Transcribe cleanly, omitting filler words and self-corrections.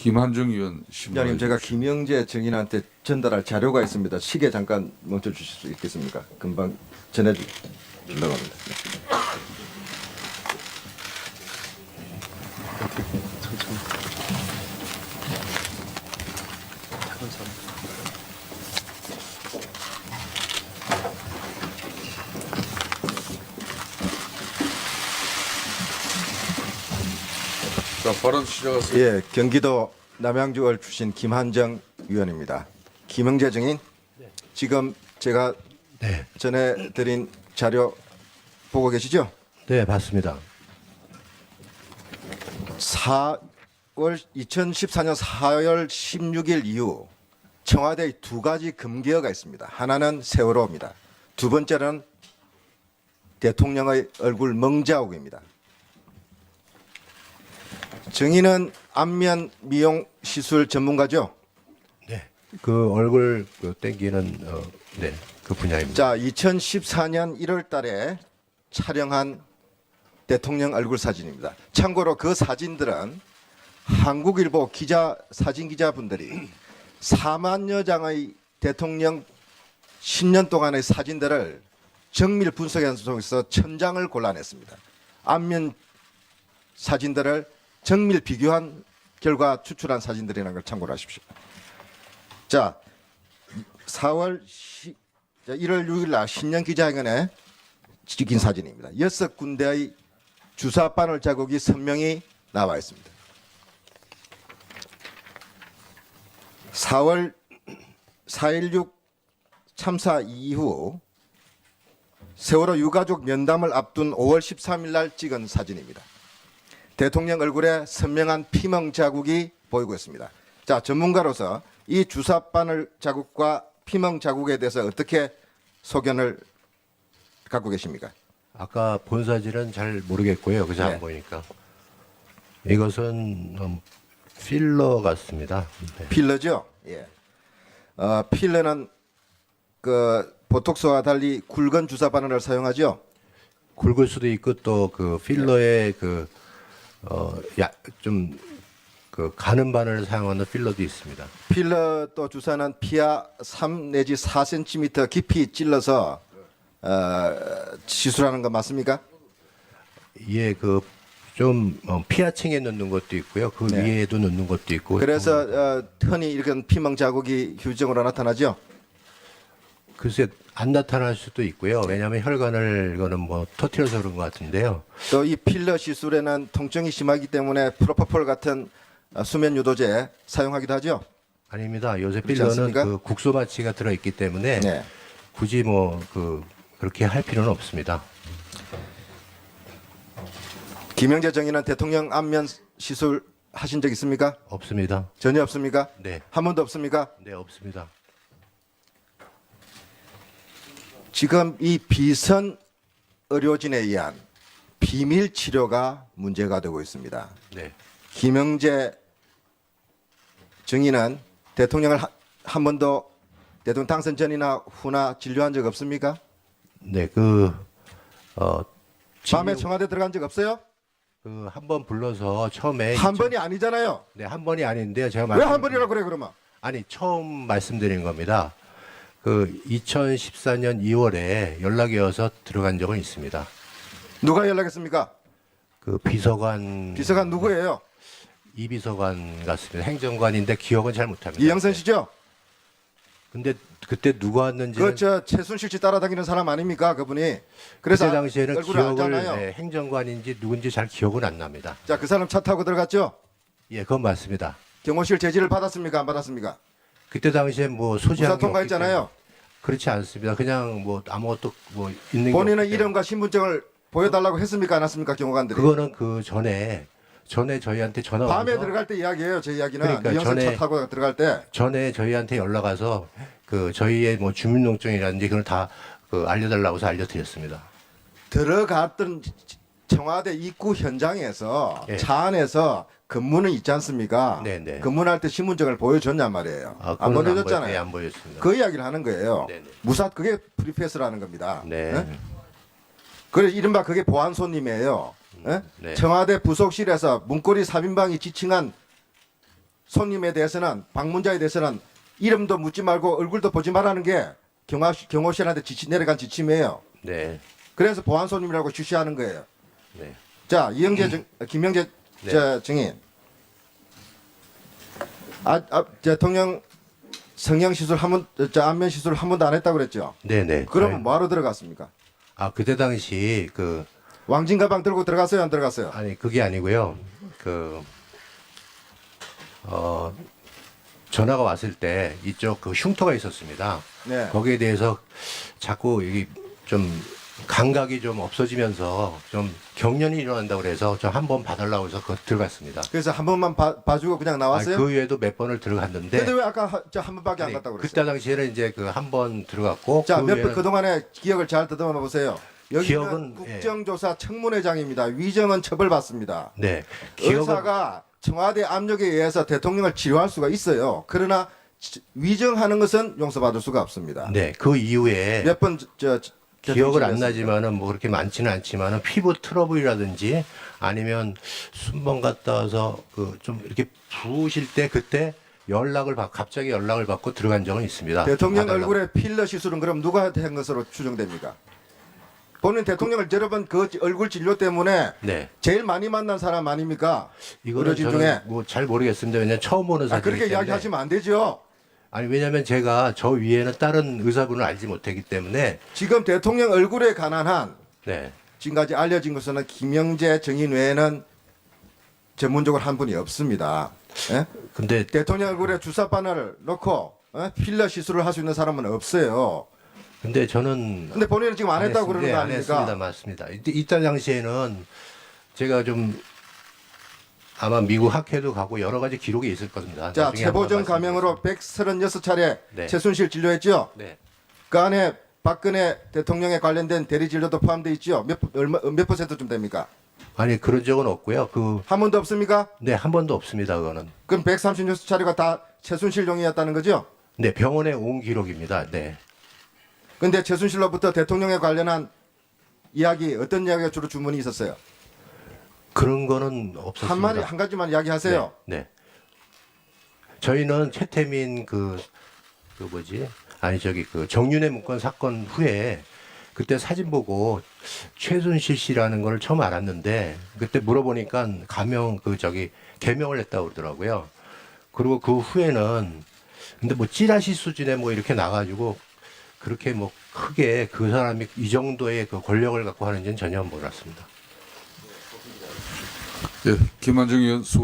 김한중 의원 신문. 위원님, 제가 김영재 증인한테 전달할 자료가 있습니다. 시계 잠깐 멈춰 주실 수 있겠습니까? 금방 전해주려고 합니다. 자, 발언 시작하세요. 예, 경기도 남양주을 출신 김한정 의원입니다. 김영재 증인, 지금 제가 전해드린 자료 보고 계시죠? 네, 봤습니다. 2014년 4월 16일 이후 청와대에 두 가지 금기어가 있습니다. 하나는 세월호입니다. 두 번째는 대통령의 얼굴 멍자국입니다. 증인은 안면 미용 시술 전문가죠? 네. 그 얼굴 땡기는 네, 그 분야입니다. 자, 2014년 1월 달에 촬영한 대통령 얼굴 사진입니다. 참고로 그 사진들은 한국일보 사진 기자분들이 4만여 장의 대통령 10년 동안의 사진들을 정밀 분석해서 통해서 1000장을 골라냈습니다. 앞면 사진들을 정밀 비교한 결과 추출한 사진들이라는 걸 참고로 하십시오. 자, 1월 6일 날 신년 기자회견에 찍힌 사진입니다. 6군데의 주사 바늘 자국이 선명히 나와 있습니다. 4월 4.16 참사 이후 세월호 유가족 면담을 앞둔 5월 13일 날 찍은 사진입니다. 대통령 얼굴에 선명한 피멍 자국이 보이고 있습니다. 자, 전문가로서 이 주사 바늘 자국과 피멍 자국에 대해서 어떻게 소견을 갖고 계십니까? 아까 본 사진은 잘 모르겠고요. 그저 네. 안 보니까. 이것은 필러 같습니다. 네. 필러죠? 예. 필러는 그 보톡스와 달리 굵은 주사 바늘을 사용하죠. 굵을 수도 있고 또 그 필러에 좀 가는 바늘을 사용하는 필러도 있습니다. 필러 또 주사는 피하 3 내지 4cm 깊이 찔러서 시술하는 거 맞습니까? 예, 좀 피하층에 넣는 것도 있고요. 그 네. 위에도 넣는 것도 있고. 그래서 흔히 이렇게 피멍 자국이 휴지적으로 나타나죠. 글쎄 안 나타날 수도 있고요. 왜냐하면 혈관을 이거는 뭐 터트려서 그런 것 같은데요. 또 이 필러 시술에는 통증이 심하기 때문에 프로포폴 같은 수면 유도제 사용하기도 하죠. 아닙니다. 요새 그렇지 필러는 않습니까? 그 국소 마취가 들어있기 때문에 네. 굳이 그렇게 할 필요는 없습니다. 김영재 정의는 대통령 안면 시술 하신 적 있습니까? 없습니다. 전혀 없습니까? 네, 한 번도 없습니까? 네 없습니다. 지금 이 비선 의료진에 의한 비밀 치료가 문제가 되고 있습니다. 네, 김영재 증인은 대통령을 한 번도 대통령 당선 전이나 후나 진료한 적 없습니까? 네 밤에 청와대 들어간 적 없어요? 한 번 불러서 처음에 한 번이 아니잖아요. 네, 한 번이 아닌데요. 제가 왜 한 번이라고 그래 그러면? 아니 처음 말씀드린 겁니다. 2014년 2월에 연락이 와서 들어간 적은 있습니다. 누가 연락했습니까? 비서관 누구예요? 이 비서관 같습니다. 행정관인데 기억은 잘 못합니다. 이영선 씨죠? 근데 그때 누가 왔는지는 그 최순실 씨 따라다니는 사람 아닙니까 그분이? 그때 그래서 당시에는 얼굴을 기억을 알잖아요. 네, 행정관인지 누군지 잘 기억은 안 납니다. 자, 그 사람 차 타고 들어갔죠? 예, 그건 맞습니다. 경호실 제지를 받았습니까? 안 받았습니까? 그때 당시에 뭐 소지한 수사 게 없기 통과했잖아요. 때문에 그렇지 않습니다. 그냥 뭐 아무것도 뭐 있는 게 본인의 없기 때문에. 이름과 신분증을 보여달라고 했습니까? 안 했습니까? 경호관들이. 그거는 전에 저희한테 전화 밤에 와서 들어갈 때 이야기예요. 제 이야기는 그러니까 이영선 차 전에- 타고 들어갈 때. 전에 저희한테 연락 와서 저희의 뭐 주민등록증이라든지 그걸 다 알려달라고 해서 알려드렸습니다. 들어갔던 청와대 입구 현장에서 예. 차 안에서 근무는 있지 않습니까? 네네. 근무할 때 신분증을 보여줬냔 말이에요. 안 그건 보여줬잖아요. 네, 안 보였습니다. 그 이야기를 하는 거예요. 네네. 그게 프리패스라는 겁니다. 네. 예? 그래 이른바 그게 보안 손님이에요. 예? 네. 청와대 부속실에서 문고리 3인방이 지칭한 손님에 대해서는 방문자에 대해서는 이름도 묻지 말고 얼굴도 보지 말라는 게 경호실한테 내려간 지침이에요. 네. 그래서 보안 손님이라고 주시하는 거예요. 네. 자, 김영재 네. 증인. 대통령 성형 시술 안면 시술 한 번도 안 했다고 그랬죠. 네네. 그러면 뭐하러 들어갔습니까? 아, 그때 당시 왕진 가방 들고 들어갔어요, 안 들어갔어요? 아니, 그게 아니고요. 전화가 왔을 때 이쪽 흉터가 있었습니다. 네. 거기에 대해서 자꾸 이게 좀 감각이 좀 없어지면서 좀 경련이 일어난다고 그래서 저 한 번 봐달라고 해서 들어갔습니다. 그래서 한 번만 봐주고 그냥 나왔어요? 그 외에도 몇 번을 들어갔는데. 근데 왜 아까 저 한 번밖에 안 아니, 갔다고 그랬어요? 그때 당시에는 이제 한 번 들어갔고. 자, 그 몇 번 외에는- 그동안의 기억을 잘 더듬어 보세요. 여기는 기억은, 국정조사 청문회장입니다. 위정은 처벌받습니다. 네. 기억은 의사가 청와대 압력에 의해서 대통령을 치료할 수가 있어요. 그러나 위정하는 것은 용서받을 수가 없습니다. 네. 그 이후에 몇 번 기억을 안 나지만은 뭐 그렇게 많지는 않지만은 피부 트러블이라든지 아니면 순번 갔다 와서 좀 이렇게 부으실 때 그때 갑자기 연락을 받고 들어간 적은 있습니다. 대통령 받으려고. 얼굴에 필러 시술은 그럼 누가 한 것으로 추정됩니까? 본인 대통령을 여러 번 그 얼굴 진료 때문에 네. 제일 많이 만난 사람 아닙니까? 이거는 의료진 중에. 저는 뭐 잘 모르겠습니다. 왜냐면 처음 보는 사진이기 그렇게 때문에. 이야기하시면 안 되죠. 아니 왜냐면 제가 저 위에는 다른 의사분을 알지 못했기 때문에. 지금 대통령 얼굴에 관한 한 네. 지금까지 알려진 것은 김영재 증인 외에는 전문적으로 한 분이 없습니다. 예? 근데 대통령 얼굴에 주사바늘을 넣고 필러 시술을 할 수 있는 사람은 없어요. 근데 저는 근데 본인은 지금 안 했다고 그러는 거 안 했습니다. 아닙니까? 맞습니다. 이때 당시에는 제가 좀 아마 미국 학회도 가고 여러 가지 기록이 있을 겁니다. 자, 나중에 최보정 한번 감염으로 136차례 네. 최순실 진료했죠. 네. 그 안에 박근혜 대통령에 관련된 대리 진료도 포함되어 있죠. 몇 퍼센트쯤 됩니까? 아니 그런 적은 없고요. 한 번도 없습니까? 네, 한 번도 없습니다. 그거는. 그럼 136차례가 다 최순실용이었다는 거죠? 네, 병원에 온 기록입니다. 네. 근데 최순실로부터 대통령에 관련한 이야기 어떤 이야기가 주로 주문이 있었어요? 그런 거는 없었습니다. 한 가지만 이야기하세요. 네. 네. 저희는 최태민 정윤회 문건 사건 후에 그때 사진 보고 최순실 씨라는 걸 처음 알았는데 그때 물어보니까 개명을 했다고 그러더라고요. 그리고 그 후에는 근데 뭐 찌라시 수준에 뭐 이렇게 나가지고 그렇게 뭐 크게 그 사람이 이 정도의 그 권력을 갖고 하는지는 전혀 몰랐습니다. 예, 김한중 의원 수고.